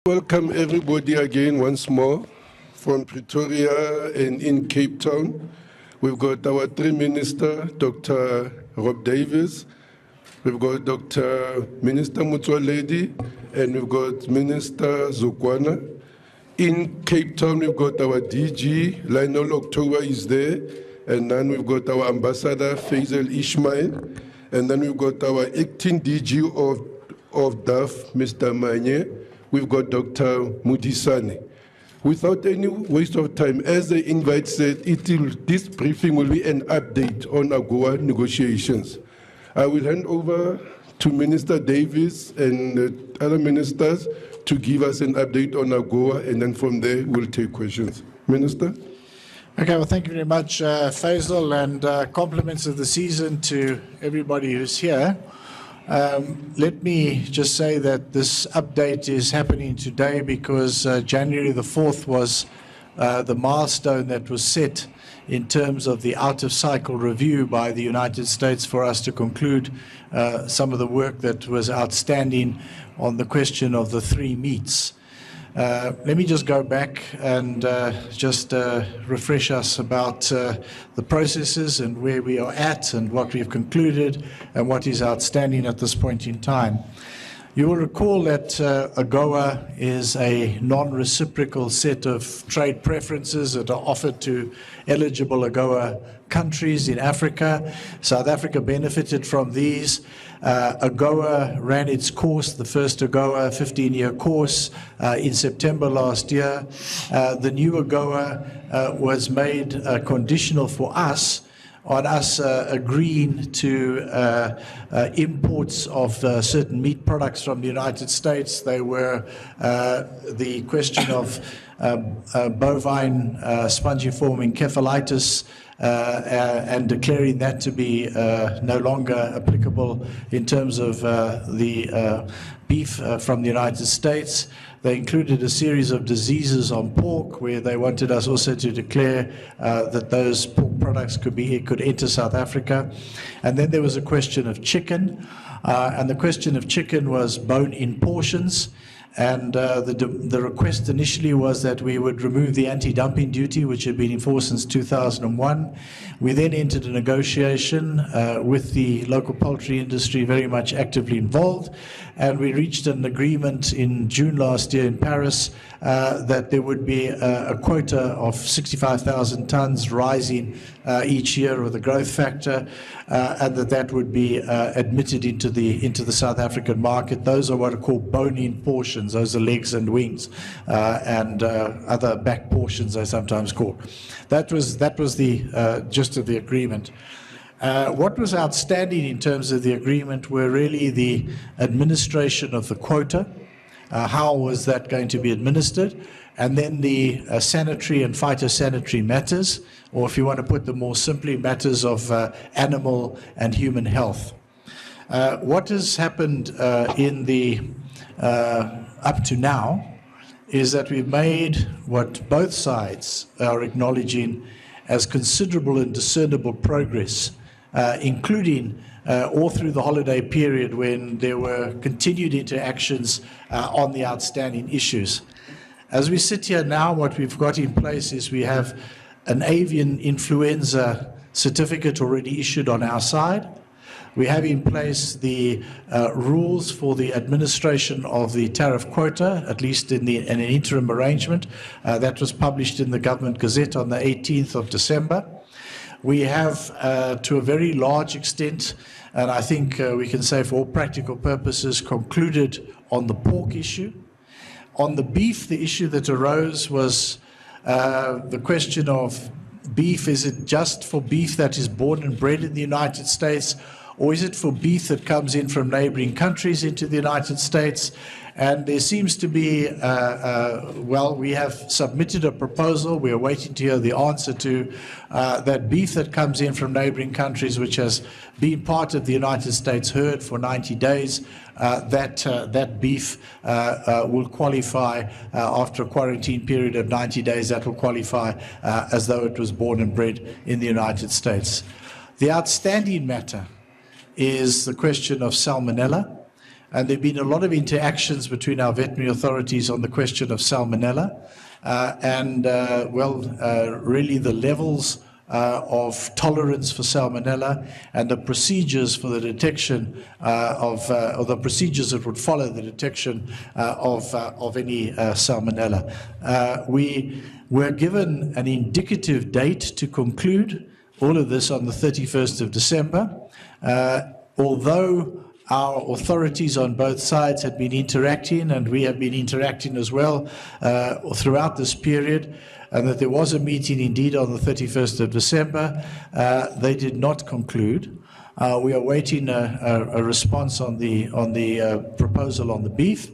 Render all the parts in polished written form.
Welcome everybody again once more from Pretoria and in Cape Town. We've got our three ministers, Dr. Rob Davis, we've got Dr. Minister Mutsualedi, and we've got Minister Zukwana. In Cape Town, we've got our DG, Lionel October is there, and then we've got our Ambassador, Faisal Ismail, and then we've got our acting DG of DAF, Mr. Manye. We've got Dr. Mudisani. Without any waste of time, as the invite said, this briefing will be an update on AGOA negotiations. I will hand over to Minister Davis and other ministers to give us an update on AGOA, and then from there we'll take questions. Minister? Okay, well, thank you very much, Faisal, and compliments of the season to everybody who's here. Let me just say that this update is happening today because January the 4th was the milestone that was set in terms of the out-of-cycle review by the United States for us to conclude some of the work that was outstanding on the question of the three meats. Let me just go back and just refresh us about the processes and where we are at and what we've concluded and what is outstanding at this point in time. You will recall that AGOA is a non-reciprocal set of trade preferences that are offered to eligible AGOA countries in Africa. South Africa benefited from these. AGOA ran its course, the first AGOA 15-year course, in September last year. The new AGOA was made conditional for us on us agreeing to imports of certain meat products from the United States. They were the question of bovine spongiform encephalitis and declaring that to be no longer applicable in terms of the beef from the United States. They included a series of diseases on pork where they wanted us also to declare that those pork products could enter South Africa. And then there was a question of chicken, and the question of chicken was bone-in portions. And the request initially was that we would remove the anti-dumping duty, which had been enforced since 2001. We then entered a negotiation with the local poultry industry very much actively involved, and we reached an agreement in June last year in Paris that there would be a quota of 65,000 tons rising each year of the growth factor, and that would be admitted into the South African market. Those are what are called bone-in portions. Those are legs and wings and other back portions, they sometimes call. That was the gist of the agreement. What was outstanding in terms of the agreement were really the administration of the quota. How was that going to be administered? And then the sanitary and phytosanitary matters, or if you want to put them more simply, matters of animal and human health. What has happened in the up to now is that we've made what both sides are acknowledging as considerable and discernible progress, including all through the holiday period when there were continued interactions on the outstanding issues. As we sit here now, what we've got in place is we have an avian influenza certificate already issued on our side. We have in place the rules for the administration of the tariff quota, at least in an interim arrangement. That was published in the Government Gazette on the 18th of December. We have, to a very large extent, and I think we can say for all practical purposes, concluded on the pork issue. On the beef, the issue that arose was the question of beef. Is it just for beef that is born and bred in the United States, or is it for beef that comes in from neighboring countries into the United States? And there seems to be, well, we have submitted a proposal. We are waiting to hear the answer to that beef that comes in from neighboring countries, which has been part of the United States herd for 90 days. That beef will qualify after a quarantine period of 90 days. That will qualify as though it was born and bred in the United States. The outstanding matter is the question of salmonella. And there have been a lot of interactions between our veterinary authorities on the question of salmonella. Really the levels of tolerance for salmonella and the procedures for the detection or the procedures that would follow the detection of any salmonella. We were given an indicative date to conclude all of this on the 31st of December. Although our authorities on both sides had been interacting, and we have been interacting as well throughout this period, and that there was a meeting indeed on the 31st of December, they did not conclude. We are waiting a response on the proposal on the beef,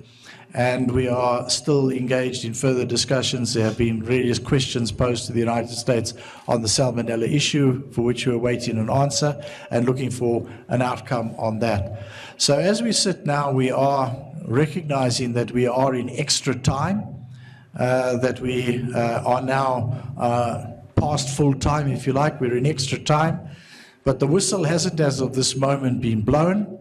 and we are still engaged in further discussions. There have been various questions posed to the United States on the salmonella issue, for which we are waiting an answer and looking for an outcome on that. So as we sit now, we are recognizing that we are in extra time, that we are now past full time, if you like. We're in extra time, but the whistle hasn't, as of this moment, been blown.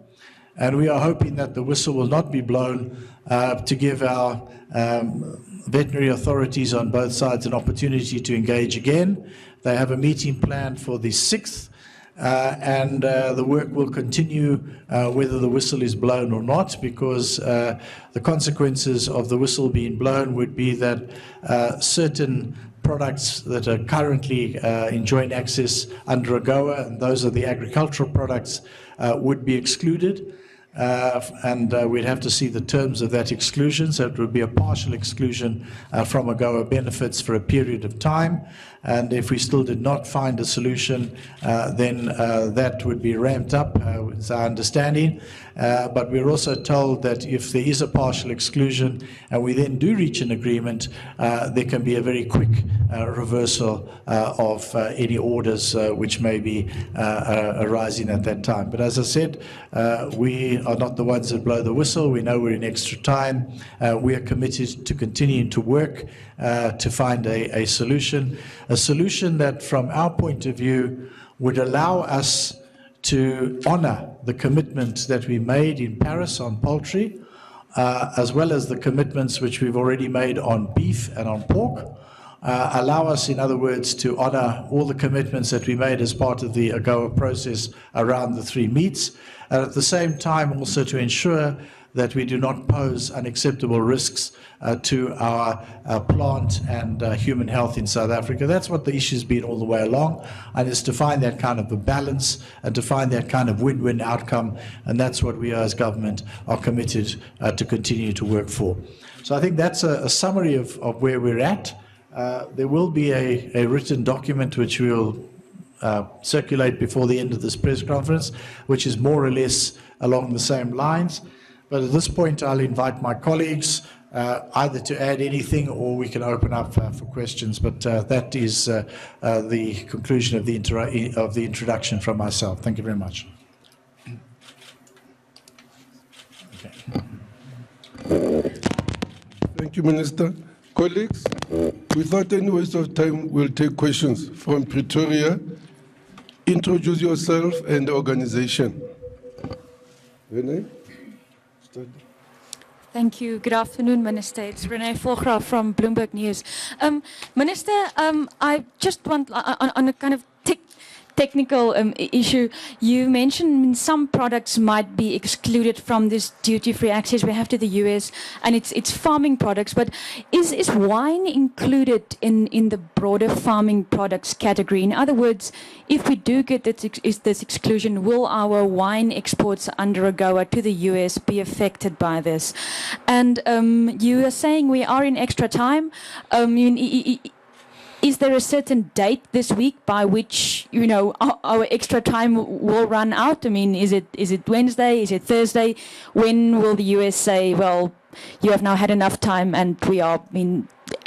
And we are hoping that the whistle will not be blown to give our veterinary authorities on both sides an opportunity to engage again. They have a meeting planned for the 6th, and the work will continue whether the whistle is blown or not, because the consequences of the whistle being blown would be that certain products that are currently enjoying access under AGOA, and those are the agricultural products, would be excluded. We'd have to see the terms of that exclusion, so it would be a partial exclusion from AGOA benefits for a period of time. And if we still did not find a solution, then that would be ramped up, is our understanding. But we're also told that if there is a partial exclusion and we then do reach an agreement, there can be a very quick reversal of any orders which may be arising at that time. But as I said, we are not the ones that blow the whistle. We know we're in extra time. We are committed to continuing to work to find a solution that, from our point of view, would allow us to honor the commitment that we made in Paris on poultry, as well as the commitments which we've already made on beef and on pork. Allow us, in other words, to honor all the commitments that we made as part of the AGOA process around the 3 meats, and at the same time also to ensure that we do not pose unacceptable risks to our plant and human health in South Africa. That's what the issue's been all the way along, and it's to find that kind of a balance and to find that kind of win-win outcome, and that's what we as government are committed to continue to work for. So I think that's a summary of where we're at. There will be a written document which we will circulate before the end of this press conference, which is more or less along the same lines. But at this point, I'll invite my colleagues either to add anything or we can open up for questions. But that is the conclusion of the introduction from myself. Thank you very much. Okay. Thank you, Minister. Colleagues, without any waste of time, we'll take questions from Pretoria. Introduce yourself and the organization. Renee? Thank you. Good afternoon, Minister. It's Renee Volgraaf from Bloomberg News. Minister, I just want, on a kind of technical issue, you mentioned some products might be excluded from this duty-free access we have to the US, and it's farming products, but is wine included in the broader farming products category? In other words, if we do get this exclusion, will our wine exports under AGOA to the US be affected by this? And you are saying we are in extra time. Is there a certain date this week by which, you know, our extra time will run out? I mean, is it Wednesday? Is it Thursday? When will the US say, well, you have now had enough time and we are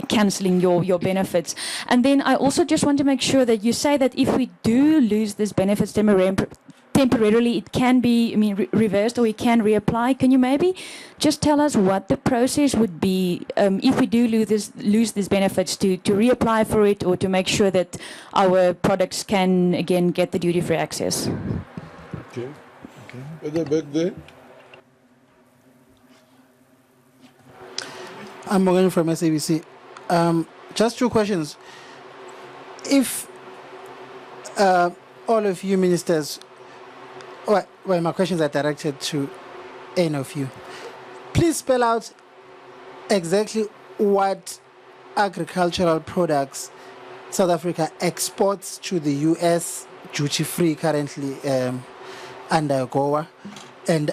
cancelling your benefits? And then I also just want to make sure that you say that if we do lose this benefits temporarily, it can be reversed or we can reapply. Can you maybe just tell us what the process would be if we do lose these benefits to reapply for it, or to make sure that our products can again get the duty-free access? Okay. At the back there. I'm Morgan from SABC. Just two questions. If all of you ministers, well, my questions are directed to any of you. Please spell out exactly what agricultural products South Africa exports to the US duty-free currently under AGOA, and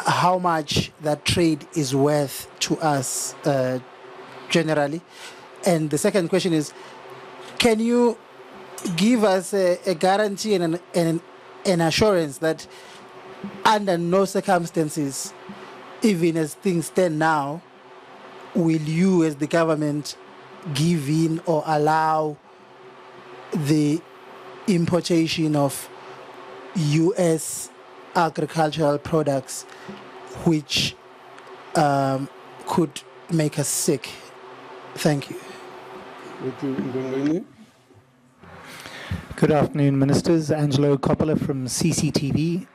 how much that trade is worth to us generally. And the second question is, can you give us a guarantee and an assurance that under no circumstances, even as things stand now, will you as the government give in or allow the importation of US agricultural products which could make us sick? Thank you. Good afternoon, Ministers. Angelo Coppola from CCTV.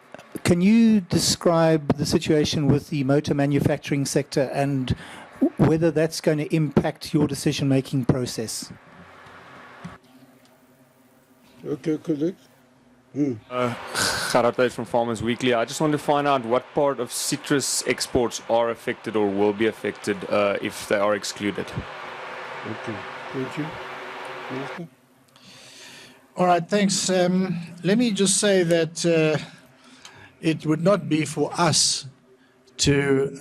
Can you describe the situation with the motor manufacturing sector and whether that's going to impact your decision-making process? Okay, colleague. Gerard from Farmers Weekly. I just want to find out what part of citrus exports are affected or will be affected if they are excluded. Okay, thank you. Minister? All right, thanks. Let me just say that it would not be for us to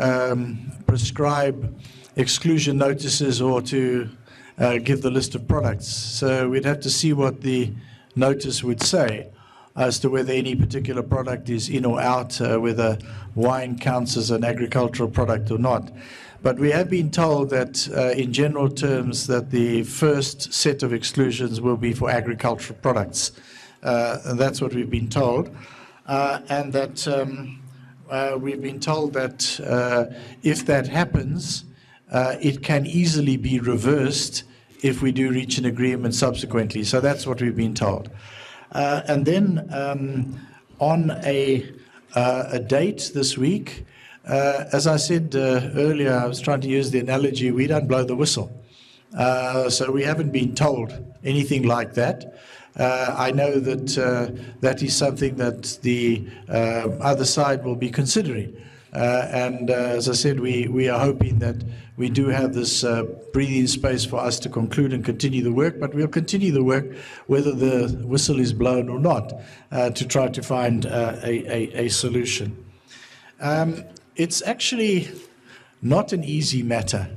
prescribe exclusion notices or to give the list of products. So we'd have to see what the notice would say as to whether any particular product is in or out, whether wine counts as an agricultural product or not. But we have been told that in general terms that the first set of exclusions will be for agricultural products. And that's what we've been told. And that we've been told that if that happens, it can easily be reversed if we do reach an agreement subsequently. So that's what we've been told. And then on a date this week, as I said earlier, I was trying to use the analogy, we don't blow the whistle. So we haven't been told anything like that. I know that that is something that the other side will be considering. And as I said, we are hoping that we do have this breathing space for us to conclude and continue the work, but we'll continue the work whether the whistle is blown or not to try to find a solution. It's actually not an easy matter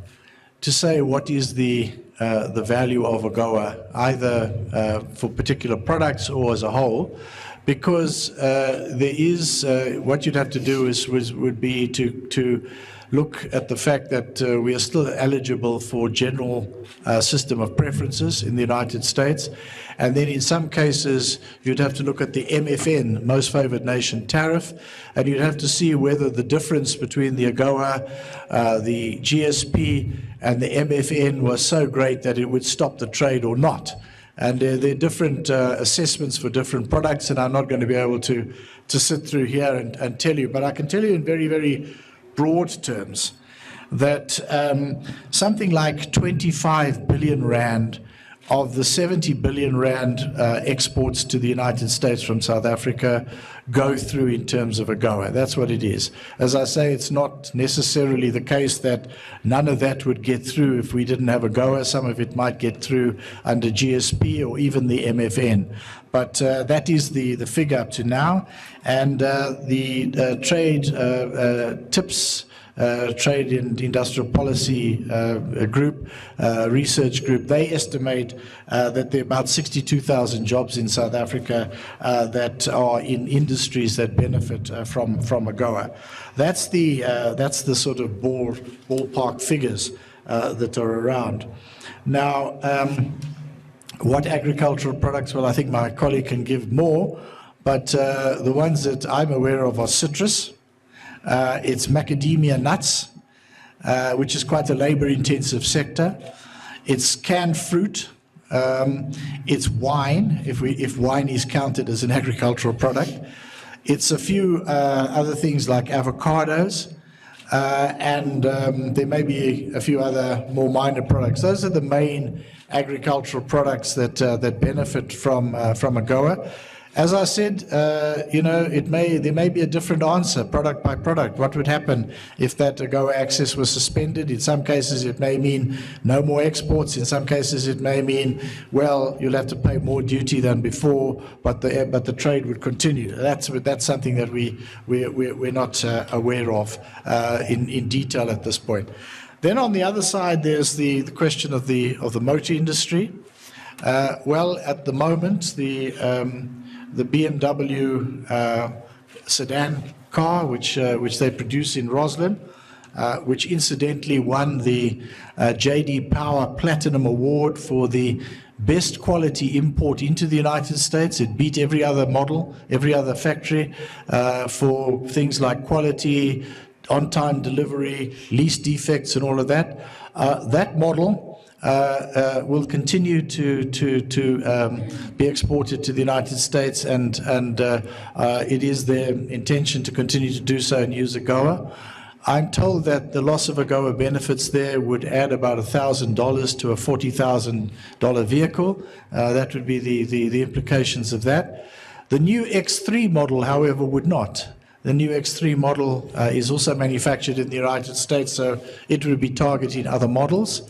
to say what is the value of AGOA, either for particular products or as a whole, because there is what you'd have to do would be to look at the fact that we are still eligible for general system of preferences in the United States, and then in some cases you'd have to look at the MFN, most favored nation tariff, and you'd have to see whether the difference between the AGOA, the GSP, and the MFN was so great that it would stop the trade or not. And there are different assessments for different products, and I'm not going to be able to sit through here and tell you, but I can tell you in very, very broad terms that something like 25 billion rand of the 70 billion rand exports to the United States from South Africa go through in terms of AGOA. That's what it is. As I say, it's not necessarily the case that none of that would get through if we didn't have AGOA. Some of it might get through under GSP or even the MFN. But that is the figure up to now. And the trade tips Trade and Industrial Policy Group, research group, they estimate that there are about 62,000 jobs in South Africa that are in industries that benefit from AGOA. That's the sort of ballpark figures that are around. Now, what agricultural products? Well, I think my colleague can give more, but the ones that I'm aware of are citrus. It's macadamia nuts, which is quite a labor-intensive sector. It's canned fruit. It's wine, if wine is counted as an agricultural product. It's a few other things like avocados. and there may be a few other more minor products. Those are the main agricultural products that benefit from AGOA. As I said, there may be a different answer, product by product. What would happen if that AGOA access was suspended? In some cases, it may mean no more exports. In some cases, it may mean, well, you'll have to pay more duty than before, but the trade would continue. That's something that we're not aware of in detail at this point. Then on the other side, there's the question of the motor industry. Well, at the moment, the BMW sedan car, which they produce in Roslyn, which incidentally won the J.D. Power Platinum Award for the best quality import into the United States. It beat every other model, every other factory for things like quality, on-time delivery, least defects, and all of that. That model will continue to be exported to the United States, and it is their intention to continue to do so and use AGOA. I'm told that the loss of AGOA benefits there would add about $1,000 to a $40,000 vehicle. That would be the implications of that. The new X3 model, however, would not. The new X3 model is also manufactured in the United States, so it would be targeting other models.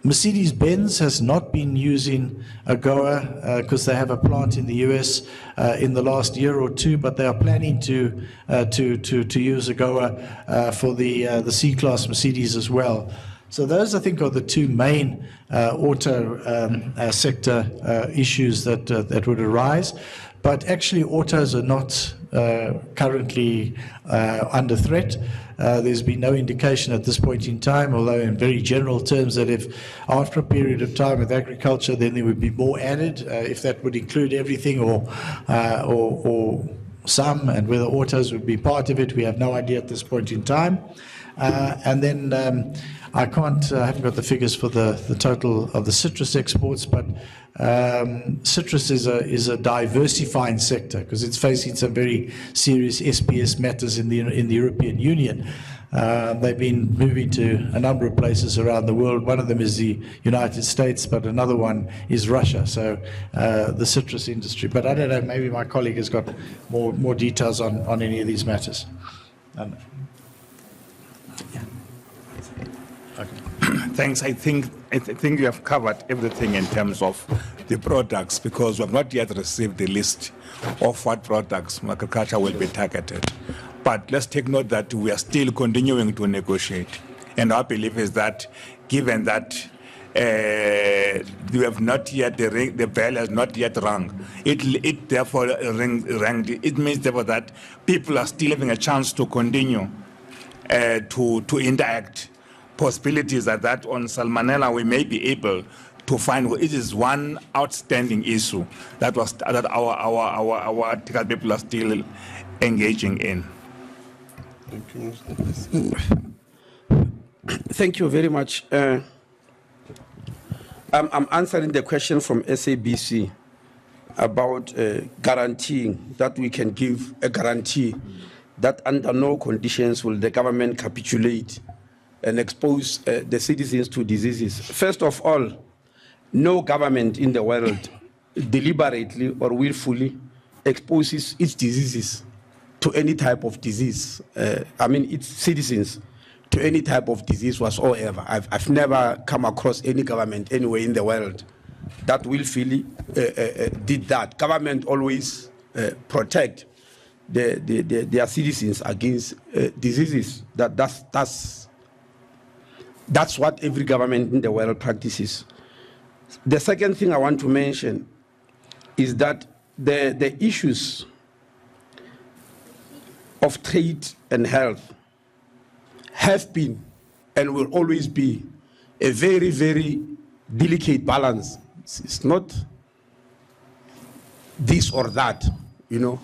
Mercedes-Benz has not been using AGOA because they have a plant in the US in the last year or two, but they are planning to use AGOA for the C-Class Mercedes as well. So those, I think, are the two main auto sector issues that would arise. But actually, autos are not currently under threat. There's been no indication at this point in time, although in very general terms, that if after a period of time with agriculture, then there would be more added, if that would include everything or some, and whether autos would be part of it, we have no idea at this point in time. And then I haven't got the figures for the total of the citrus exports, but citrus is a diversifying sector because it's facing some very serious SPS matters in the European Union. They've been moving to a number of places around the world. One of them is the United States, but another one is Russia. So the citrus industry. But I don't know, maybe my colleague has got more details on any of these matters. Thanks. I think you have covered everything in terms of the products, because we have not yet received the list of what products agriculture will be targeted. But let's take note that we are still continuing to negotiate. And our belief is that, given that we have not yet, the bell has not yet rung, it therefore rang. It means therefore that people are still having a chance to continue to interact. Possibilities are that on salmonella we may be able to find. It is one outstanding issue that our ethical people are still engaging in. Thank you very much. I'm answering the question from SABC about guaranteeing that we can give a guarantee that under no conditions will the government capitulate and expose the citizens to diseases. First of all, no government in the world deliberately or willfully exposes its diseases to any type of disease. Its citizens to any type of disease whatsoever. I've never come across any government anywhere in the world that willfully did that. Government always protect their citizens against diseases. That's what every government in the world practices. The second thing I want to mention is that the issues of trade and health have been and will always be a very, very delicate balance. It's not this or that, you know.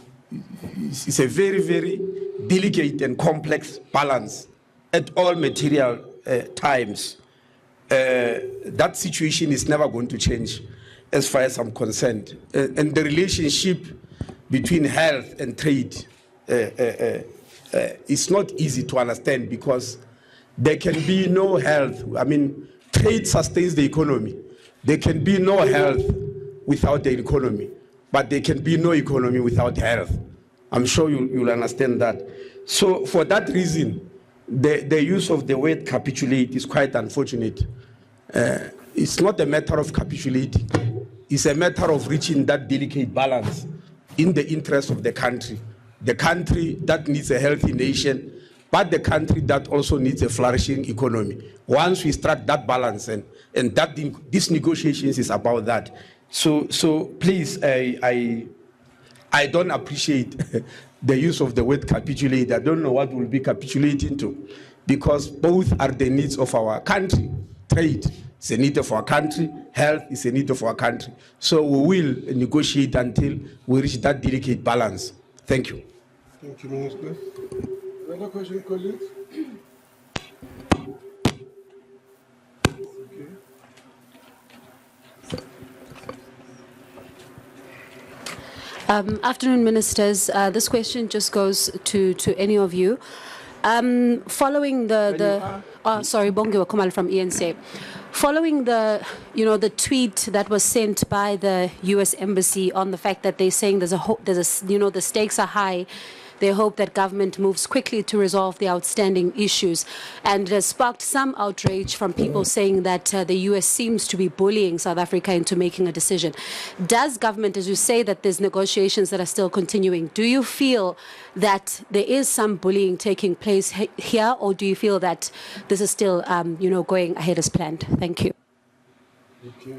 It's a very, very delicate and complex balance at all material times. That situation is never going to change as far as I'm concerned. And the relationship between health and trade it's not easy to understand because there can be no health. I mean, trade sustains the economy. There can be no health without the economy, but there can be no economy without health. I'm sure you'll understand that. So for that reason, the use of the word capitulate is quite unfortunate. It's not a matter of capitulating. It's a matter of reaching that delicate balance in the interest of the country that needs a healthy nation, but the country that also needs a flourishing economy. Once we strike that balance, and that these negotiations is about that. So please, I don't appreciate the use of the word capitulate. I don't know what we'll be capitulating to, because both are the needs of our country. Trade is a need of our country, health is a need of our country. So we will negotiate until we reach that delicate balance. Thank you. Thank you, Minister. Another question, colleagues? Afternoon, Ministers. This question just goes to any of you. Following sorry, Bongiwa Kumalo from ENC. Following the tweet that was sent by the U.S. Embassy on the fact that they're saying the stakes are high, they hope that government moves quickly to resolve the outstanding issues, and it has sparked some outrage from people saying that the U.S. seems to be bullying South Africa into making a decision. Does government, as you say that there's negotiations that are still continuing, do you feel that there is some bullying taking place here, or do you feel that this is still going ahead as planned? Thank you. Okay.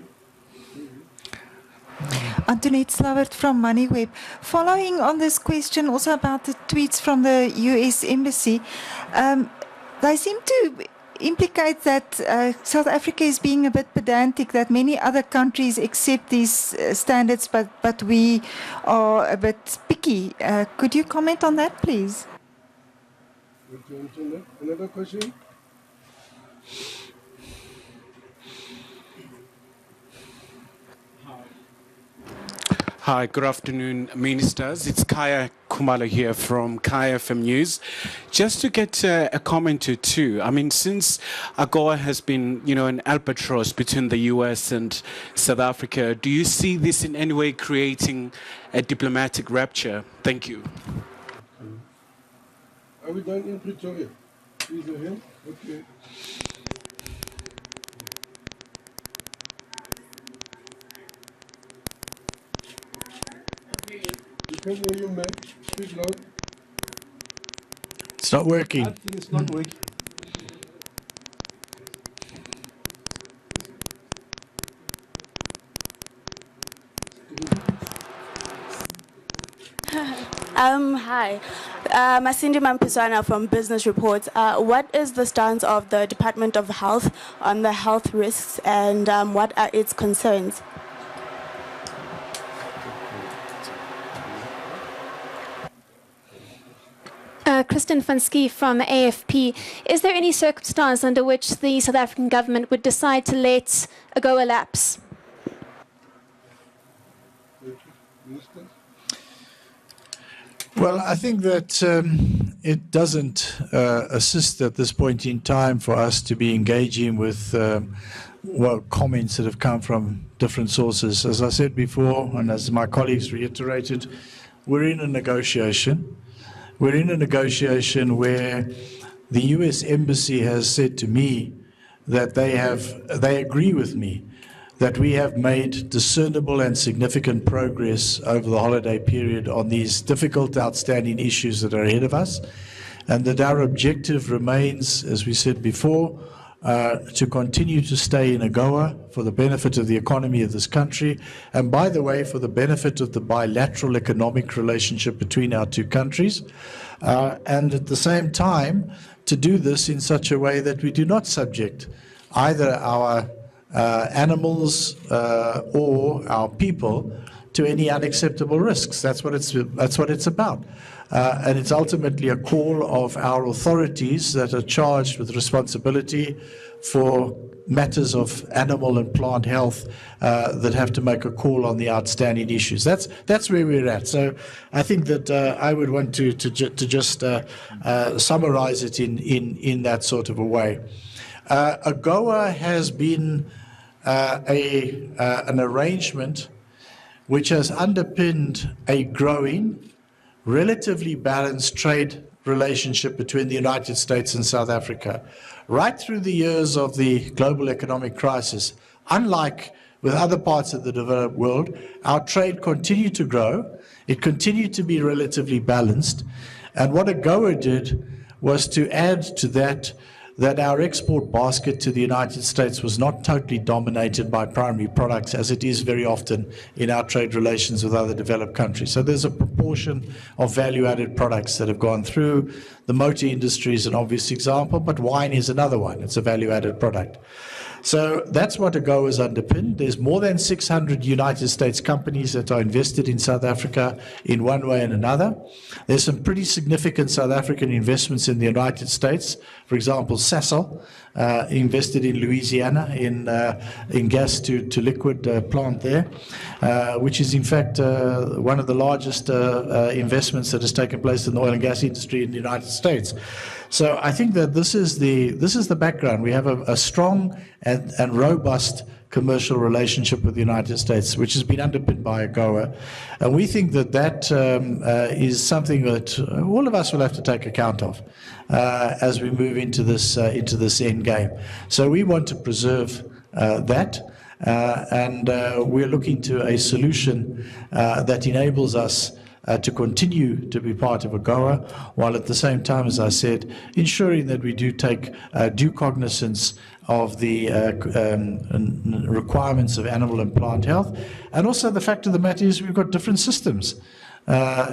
Antoinette Slavert from MoneyWeb. Following on this question also about the tweets from the US Embassy, they seem to implicate that South Africa is being a bit pedantic, that many other countries accept these standards, but we are a bit picky. Could you comment on that, please? Another question? Hi, good afternoon, Ministers. It's Kaya Kumalo here from Kaya FM News. Just to get a comment or two, I mean, since AGOA has been, an albatross between the US and South Africa, do you see this in any way creating a diplomatic rupture? Thank you. Are we done in Pretoria? Please ahead. Okay. We can hear you, man. Speak loud. It's not working. I think it's not working. Hi. Masindi Mampiswana from Business Reports. What is the stance of the Department of Health on the health risks, and what are its concerns? Kristen van Schie from AFP. Is there any circumstance under which the South African government would decide to let AGOA lapse? Well, I think that it doesn't assist at this point in time for us to be engaging with comments that have come from different sources. As I said before, and as my colleagues reiterated, we're in a negotiation. We're in a negotiation where the U.S. Embassy has said to me that they agree with me that we have made discernible and significant progress over the holiday period on these difficult, outstanding issues that are ahead of us, and that our objective remains, as we said before, to continue to stay in AGOA for the benefit of the economy of this country, and by the way, for the benefit of the bilateral economic relationship between our two countries, and at the same time to do this in such a way that we do not subject either our animals or our people to any unacceptable risks. That's what it's about. and it's ultimately a call of our authorities that are charged with responsibility for matters of animal and plant health that have to make a call on the outstanding issues. That's where we're at. So I think that I would want to just summarize it in that sort of a way. AGOA has been an arrangement which has underpinned a growing, relatively balanced trade relationship between the United States and South Africa. Right through the years of the global economic crisis, unlike with other parts of the developed world, our trade continued to grow. It continued to be relatively balanced. And what AGOA did was to add to that our export basket to the United States was not totally dominated by primary products, as it is very often in our trade relations with other developed countries. So there's a proportion of value-added products that have gone through. The motor industry is an obvious example, but wine is another one. It's a value-added product. So that's what AGOA is underpinned. There's more than 600 United States companies that are invested in South Africa in one way and another. There's some pretty significant South African investments in the United States. For example, Sasol invested in Louisiana in gas to liquid plant there, which is in fact one of the largest investments that has taken place in the oil and gas industry in the United States. So I think that this is the background. We have a strong and robust commercial relationship with the United States, which has been underpinned by AGOA. And we think that is something that all of us will have to take account of as we move into this end game. So we want to preserve that, and we're looking to a solution that enables us to continue to be part of AGOA, while at the same time, as I said, ensuring that we do take due cognizance of the requirements of animal and plant health. And also the fact of the matter is we've got different systems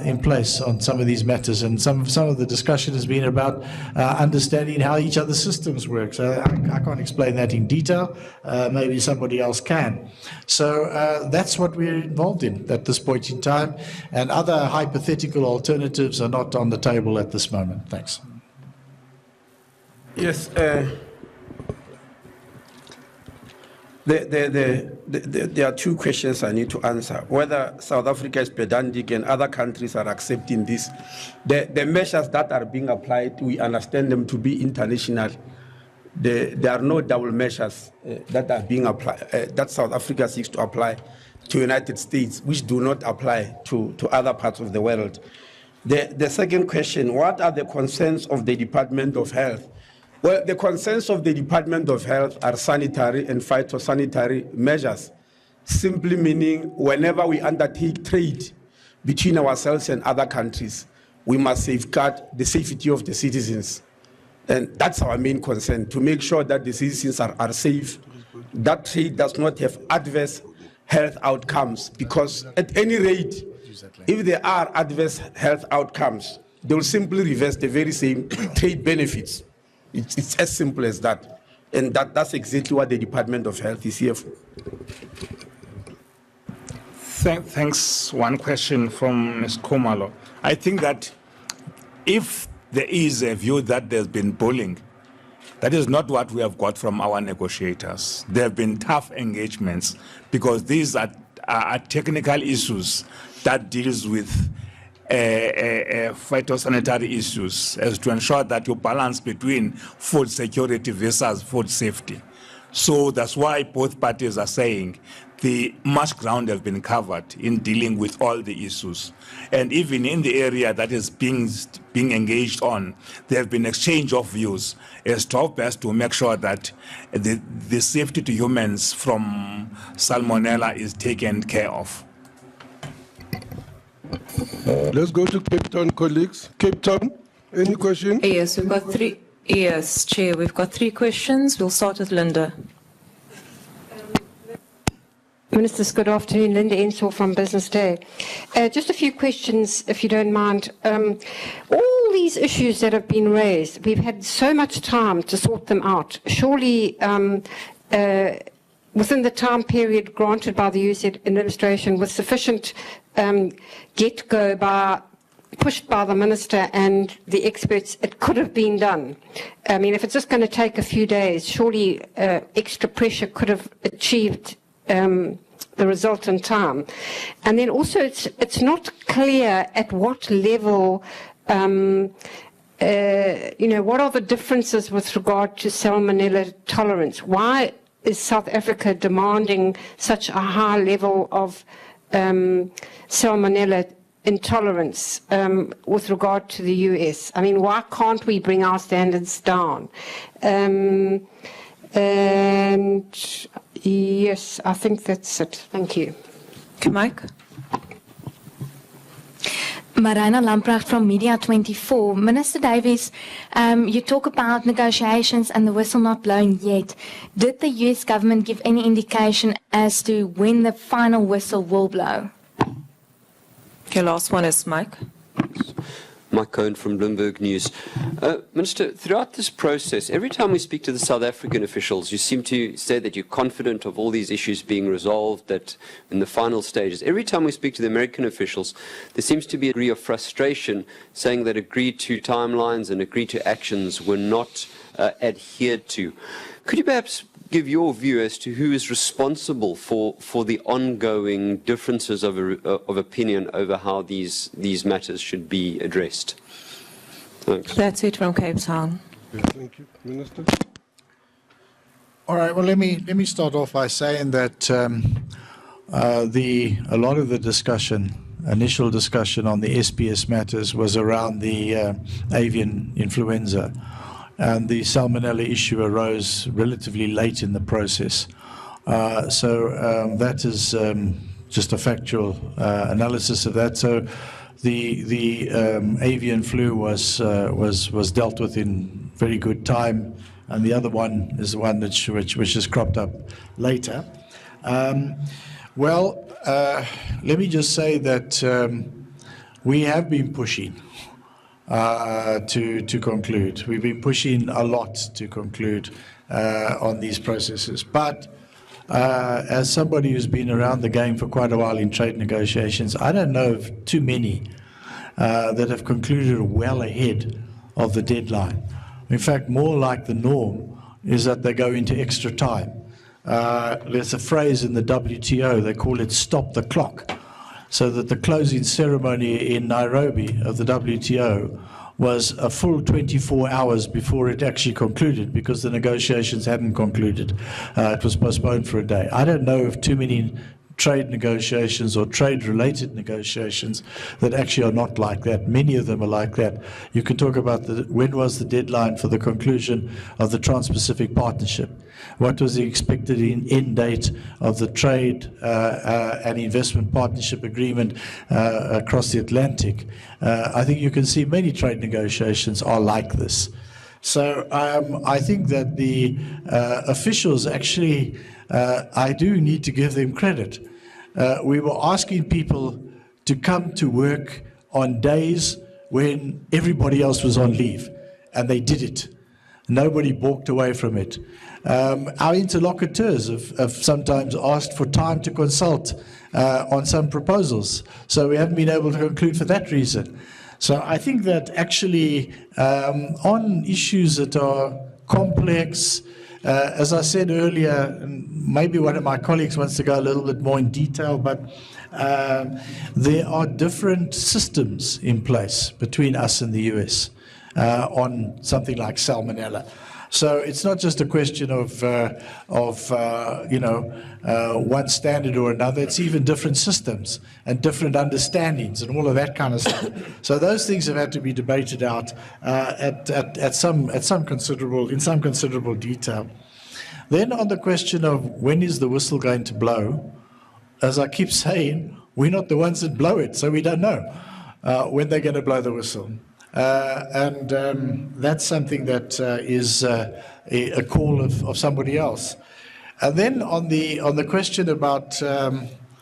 in place on some of these matters, and some of the discussion has been about understanding how each other's systems work. So I can't explain that in detail. Maybe somebody else can. So that's what we're involved in at this point in time, and other hypothetical alternatives are not on the table at this moment. Thanks. Yes. There are two questions I need to answer. Whether South Africa is pedantic and other countries are accepting this. The measures that are being applied, we understand them to be international. There are no double measures that are being applied, that South Africa seeks to apply to the United States, which do not apply to other parts of the world. The second question, what are the concerns of the Department of Health? Well, the concerns of the Department of Health are sanitary and phytosanitary measures, simply meaning whenever we undertake trade between ourselves and other countries, we must safeguard the safety of the citizens. And that's our main concern, to make sure that the citizens are safe, that trade does not have adverse health outcomes, because at any rate, if there are adverse health outcomes, they will simply reverse the very same trade benefits. It's as simple as that. And that's exactly what the Department of Health is here for. Thanks. One question from Ms. Khumalo. I think that if there is a view that there's been bullying, that is not what we have got from our negotiators. There have been tough engagements, because these are technical issues that deals with phytosanitary issues, as to ensure that you balance between food security versus food safety. So that's why both parties are saying much ground has been covered in dealing with all the issues. And even in the area that is being engaged on, there have been exchange of views as to how best to make sure that the safety to humans from salmonella is taken care of. Let's go to Cape Town, colleagues. Cape Town, any question? Yes, we've got three. Yes, Chair, we've got 3 questions. We'll start with Linda. Ministers, good afternoon. Linda Ensor from Business Day. Just a few questions, if you don't mind. All these issues that have been raised, we've had so much time to sort them out. Surely, within the time period granted by the US administration, with sufficient get-go by pushed by the minister and the experts, it could have been done. I mean, if it's just going to take a few days, surely extra pressure could have achieved the result in time. And then also, it's not clear at what level, what are the differences with regard to salmonella tolerance? Why is South Africa demanding such a high level of salmonella intolerance with regard to the US? I mean, why can't we bring our standards down? And yes, I think that's it. Thank you. Mike? Marina Lamprecht from Media 24. Minister Davies, you talk about negotiations and the whistle not blowing yet. Did the US government give any indication as to when the final whistle will blow? Okay, last one is Mike. Mike Cohen from Bloomberg News. Minister, throughout this process, every time we speak to the South African officials, you seem to say that you're confident of all these issues being resolved, that in the final stages. Every time we speak to the American officials, there seems to be a degree of frustration, saying that agreed to timelines and agreed to actions were not adhered to. Could you perhaps give your view as to who is responsible for the ongoing differences of opinion over how these matters should be addressed? Thanks. That's it from Cape Town. Yeah, thank you, Minister. All right. Well, let me start off by saying that a lot of the initial discussion on the SPS matters was around the avian influenza. And the salmonella issue arose relatively late in the process. So that is just a factual analysis of that. So the avian flu was dealt with in very good time, and the other one is the one which has cropped up later. Let me just say that we have been pushing to conclude. We've been pushing a lot to conclude on these processes. But as somebody who's been around the game for quite a while in trade negotiations, I don't know of too many that have concluded well ahead of the deadline. In fact, more like the norm is that they go into extra time. There's a phrase in the WTO, they call it stop the clock. So that the closing ceremony in Nairobi of the WTO was a full 24 hours before it actually concluded, because the negotiations hadn't concluded. It was postponed for a day. I don't know of too many trade negotiations or trade-related negotiations that actually are not like that. Many of them are like that. You can talk about when was the deadline for the conclusion of the Trans-Pacific Partnership? What was the expected end date of the trade and investment partnership agreement across the Atlantic? I think you can see many trade negotiations are like this. So I think that the officials actually, I do need to give them credit. We were asking people to come to work on days when everybody else was on leave, and they did it. Nobody walked away from it. Our interlocutors have sometimes asked for time to consult on some proposals, so we haven't been able to conclude for that reason. So I think that actually on issues that are complex, as I said earlier, and maybe one of my colleagues wants to go a little bit more in detail, but there are different systems in place between us and the US on something like salmonella. So it's not just a question of one standard or another. It's even different systems and different understandings and all of that kind of stuff. So those things have had to be debated out in some considerable detail. Then on the question of when is the whistle going to blow, as I keep saying, we're not the ones that blow it, so we don't know when they're going to blow the whistle. And that's something that is a call of somebody else. And then on the question about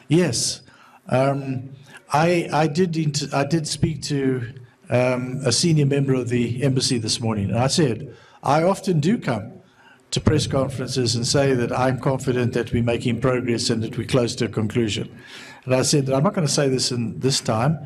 yes, I did speak to a senior member of the embassy this morning, and I said I often do come to press conferences and say that I'm confident that we're making progress and that we're close to a conclusion. And I said that I'm not going to say this in this time.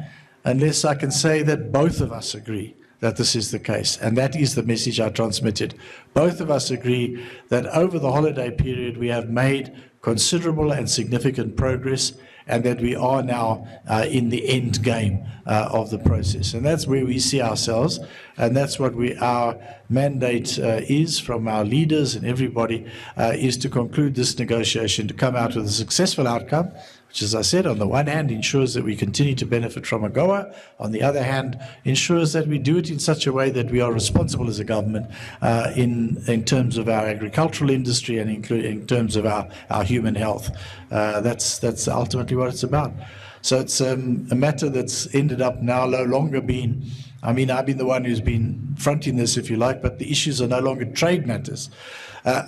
unless I can say that both of us agree that this is the case. And that is the message I transmitted. Both of us agree that over the holiday period we have made considerable and significant progress, and that we are now in the end game of the process. And that's where we see ourselves, and that's what our mandate is from our leaders and everybody, is to conclude this negotiation, to come out with a successful outcome, which, as I said, on the one hand ensures that we continue to benefit from AGOA, on the other hand ensures that we do it in such a way that we are responsible as a government in terms of our agricultural industry and in terms of our human health. That's ultimately what it's about. So it's a matter that's ended up now no longer being, I mean, I've been the one who's been fronting this, if you like, but the issues are no longer trade matters.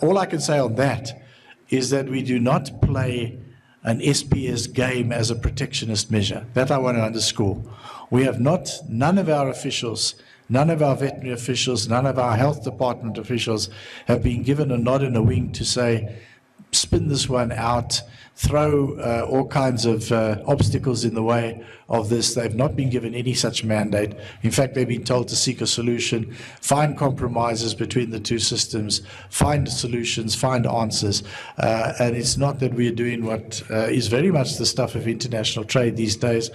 All I can say on that is that we do not play an SPS game as a protectionist measure. That I want to underscore. We have none of our officials, none of our veterinary officials, none of our health department officials have been given a nod and a wink to say, spin this one out, throw all kinds of obstacles in the way of this. They've not been given any such mandate. In fact, they've been told to seek a solution, find compromises between the two systems, find solutions, find answers. And it's not that we're doing what is very much the stuff of international trade these days,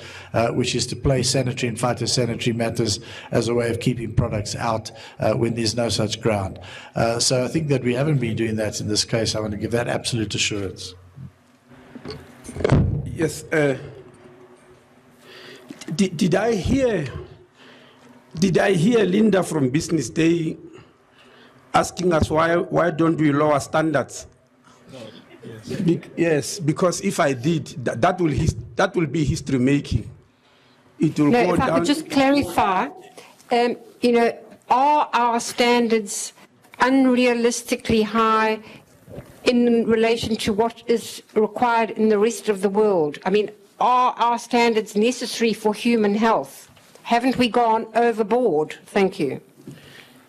which is to play sanitary and phytosanitary matters as a way of keeping products out when there's no such ground. So I think that we haven't been doing that in this case. I want to give that absolute assurance. Yes. Did I hear Linda from Business Day asking us why don't we lower standards? No. Yes. Yes, because if I did, that will be history making. It will go if down. I could just clarify, are our standards unrealistically high in relation to what is required in the rest of the world? I mean, are our standards necessary for human health? Haven't we gone overboard? Thank you.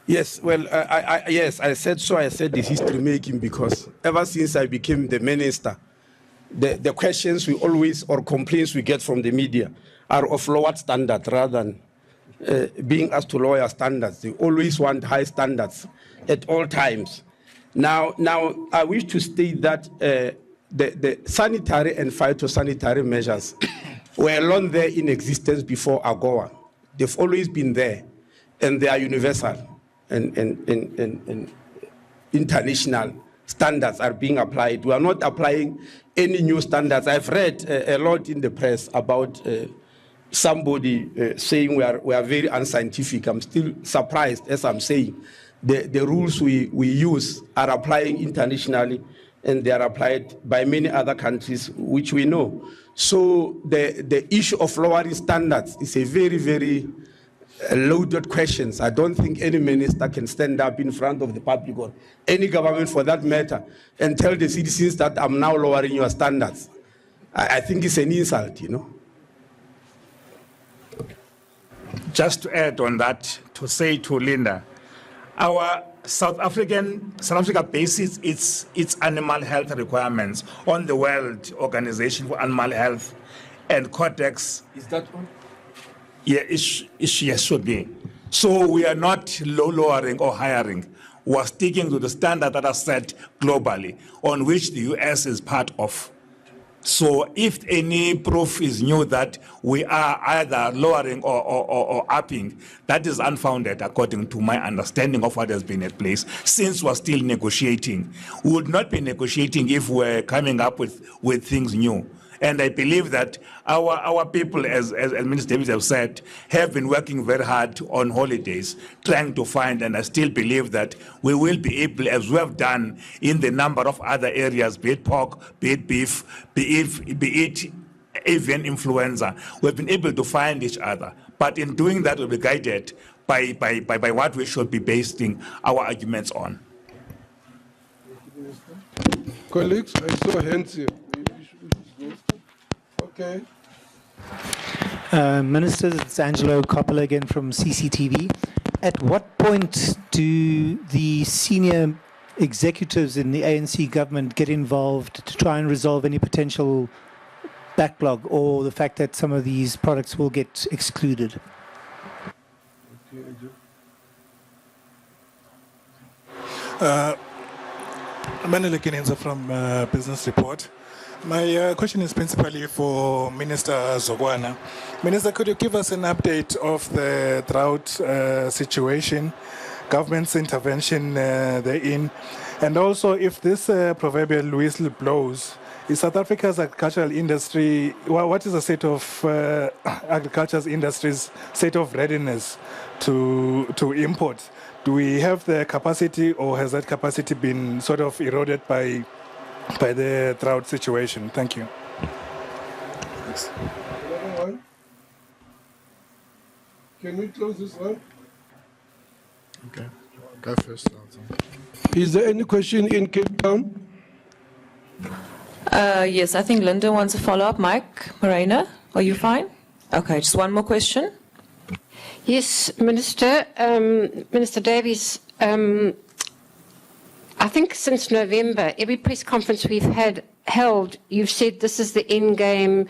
Yes, well, I said so. I said it's history making because ever since I became the minister, the questions we always, or complaints we get from the media are of lower standard rather than being asked to lower standards. They always want high standards at all times. Now, I wish to state that the sanitary and phytosanitary measures were long there in existence before AGOA. They've always been there, and they are universal, and international standards are being applied. We are not applying any new standards. I've read a lot in the press about somebody saying we are very unscientific. I'm still surprised, as I'm saying. The rules we use are applying internationally, and they are applied by many other countries, which we know. So the issue of lowering standards is a very, very loaded question. I don't think any minister can stand up in front of the public, or any government for that matter, and tell the citizens that I'm now lowering your standards. I think it's an insult, Just to add on that, to say to Linda, our South Africa bases its animal health requirements on the World Organization for Animal Health and Codex. Is that one? Yeah, it should be. So we are not lowering or hiring. We are sticking to the standard that are set globally, on which the US is part of. So if any proof is new that we are either lowering or upping, that is unfounded according to my understanding of what has been at place, since we're still negotiating. We would not be negotiating if we're coming up with things new. And I believe that our people, as Minister Davis have said, have been working very hard on holidays, trying to find, and I still believe that we will be able, as we have done in the number of other areas, be it pork, be it beef, be it avian influenza, we've been able to find each other. But in doing that, we'll be guided by what we should be basing our arguments on. Colleagues, I saw hands here. Okay. Ministers, it's Angelo Coppola again from CCTV. At what point do the senior executives in the ANC government get involved to try and resolve any potential backlog or the fact that some of these products will get excluded? Manuel Kinenza from Business Report. My question is principally for Minister Zogwana. Minister, could you give us an update of the drought situation, government's intervention therein, and also if this proverbial whistle blows, is South Africa's agricultural industry, what is the state of agriculture's industry's state of readiness to import? Do we have the capacity, or has that capacity been sort of eroded by the drought situation? Thank you. Can we close this one? Okay, go first. Is there any question in Cape Town? Yes, I think Linda wants a follow-up. Mike Morena, are you fine? Okay, just one more question. Yes, Minister. Minister Davies, I think since November, every press conference we've held, you've said this is the end game,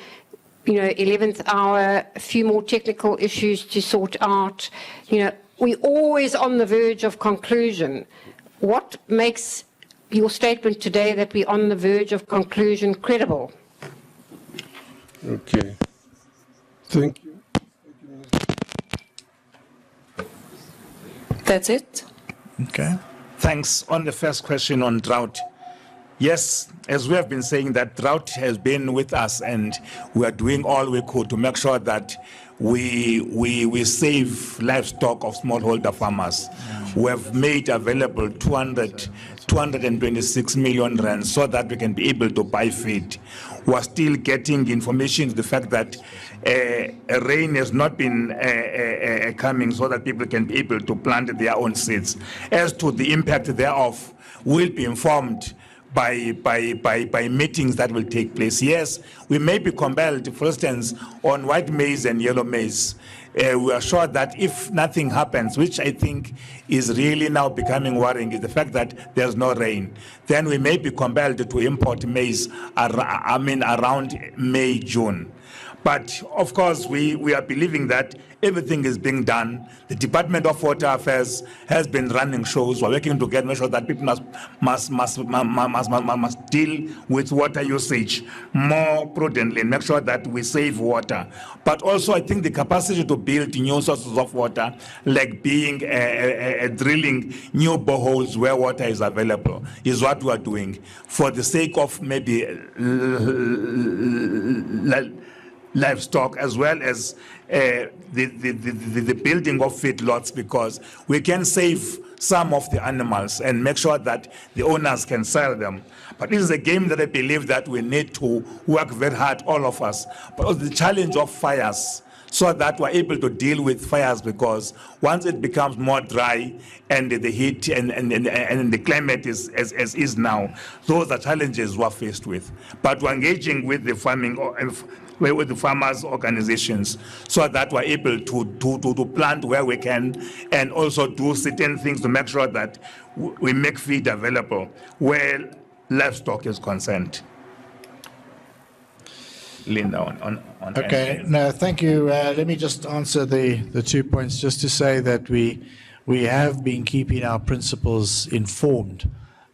11th hour, a few more technical issues to sort out. We're always on the verge of conclusion. What makes your statement today that we're on the verge of conclusion credible? Okay. Thank you. That's it. Okay. Thanks. On the first question on drought, yes, as we have been saying, that drought has been with us, and we are doing all we could to make sure that we save livestock of smallholder farmers. We have made available 226 million rand so that we can be able to buy feed. We are still getting information to the fact that rain has not been coming so that people can be able to plant their own seeds. As to the impact thereof, we'll be informed by meetings that will take place. Yes, we may be compelled, for instance, on white maize and yellow maize. We are sure that if nothing happens, which I think is really now becoming worrying, is the fact that there's no rain. Then we may be compelled to import maize around May, June. But of course, we are believing that everything is being done. The Department of Water Affairs has been running shows. We're working together to make sure that people must deal with water usage more prudently and make sure that we save water. But also, I think the capacity to build new sources of water, like drilling new boreholes where water is available, is what we are doing for the sake of maybe livestock, as well as the building of feedlots, because we can save some of the animals and make sure that the owners can sell them. But it is a game that I believe that we need to work very hard, all of us. But the challenge of fires, so that we're able to deal with fires, because once it becomes more dry and the heat and the climate is as is now, those are challenges we're faced with. But we're engaging with the with the farmers' organizations so that we're able to plant where we can, and also do certain things to make sure that we make feed available where livestock is concerned. Linda, on Okay, no, thank you. Let me just answer the 2 points, just to say that we have been keeping our principals informed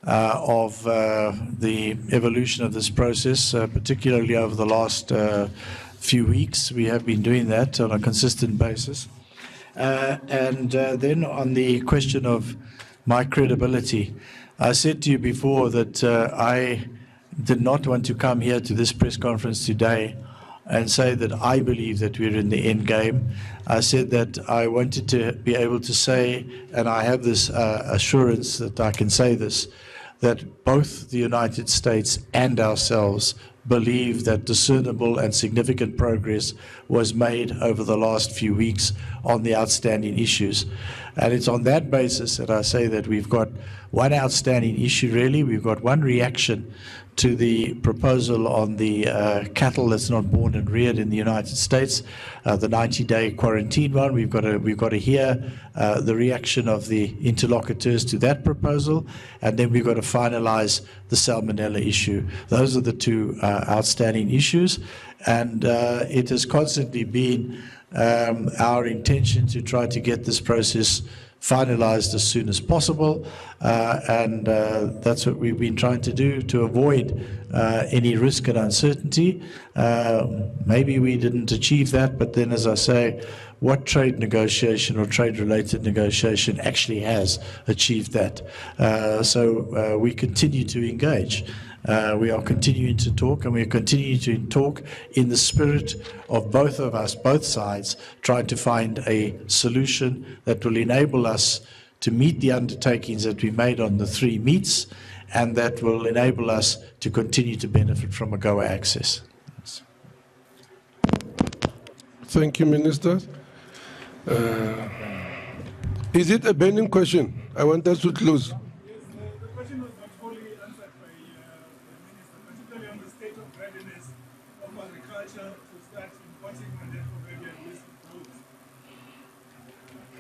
of the evolution of this process, particularly over the last few weeks. We have been doing that on a consistent basis. And then on the question of my credibility, I said to you before that I did not want to come here to this press conference today and say that I believe that we're in the end game. I said that I wanted to be able to say, and I have this assurance that I can say this, that both the United States and ourselves believe that discernible and significant progress was made over the last few weeks on the outstanding issues. And it's on that basis that I say that we've got one outstanding issue, really. We've got one reaction to the proposal on the cattle that's not born and reared in the United States, the 90-day quarantine one. We've got to hear the reaction of the interlocutors to that proposal, and then we've got to finalize the salmonella issue. Those are the two outstanding issues, and it has constantly been our intention to try to get this process finalized as soon as possible, and that's what we've been trying to do to avoid any risk and uncertainty. Maybe we didn't achieve that, but then, as I say, what trade negotiation or trade-related negotiation actually has achieved that? So we continue to engage. We are continuing to talk, and we are continuing to talk in the spirit of both of us, both sides, trying to find a solution that will enable us to meet the undertakings that we made on the 3 meets, and that will enable us to continue to benefit from AGOA access. Thank you, Minister. Is it a burning question? I want us to close.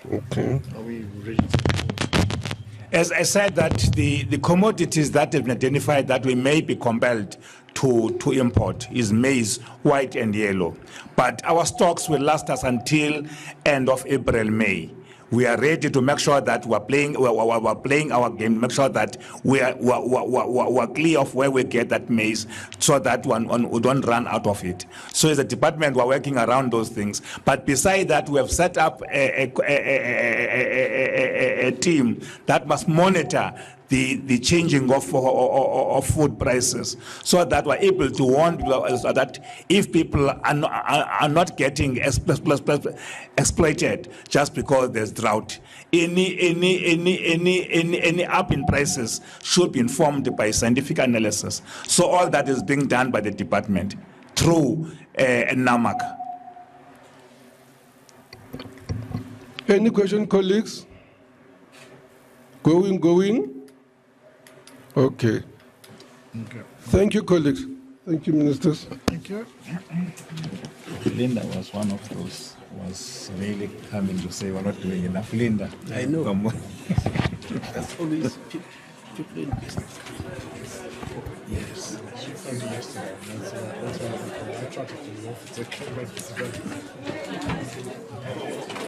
Okay. Are we ready? As I said, that the commodities that have been identified that we may be compelled to import is maize, white and yellow. But our stocks will last us until end of April, May. We are ready to make sure that we're playing our game, make sure that we're clear of where we get that maize, so that we don't run out of it. So as a department, we're working around those things. But beside that, we have set up a team that must monitor the changing of food prices, so that we're able to warn people, so that if people are not getting exploited just because there's drought, any up in prices should be informed by scientific analysis. So all that is being done by the department through NAMAC. Any question, colleagues? Going? Okay. Thank you, colleagues. Thank you, ministers. Thank you. Linda was one of those who was really coming to say we're not doing enough. Linda. I know. Come on. That's always people in business. Yes. She phoned me yesterday. That's why I tried to call you off. It's okay.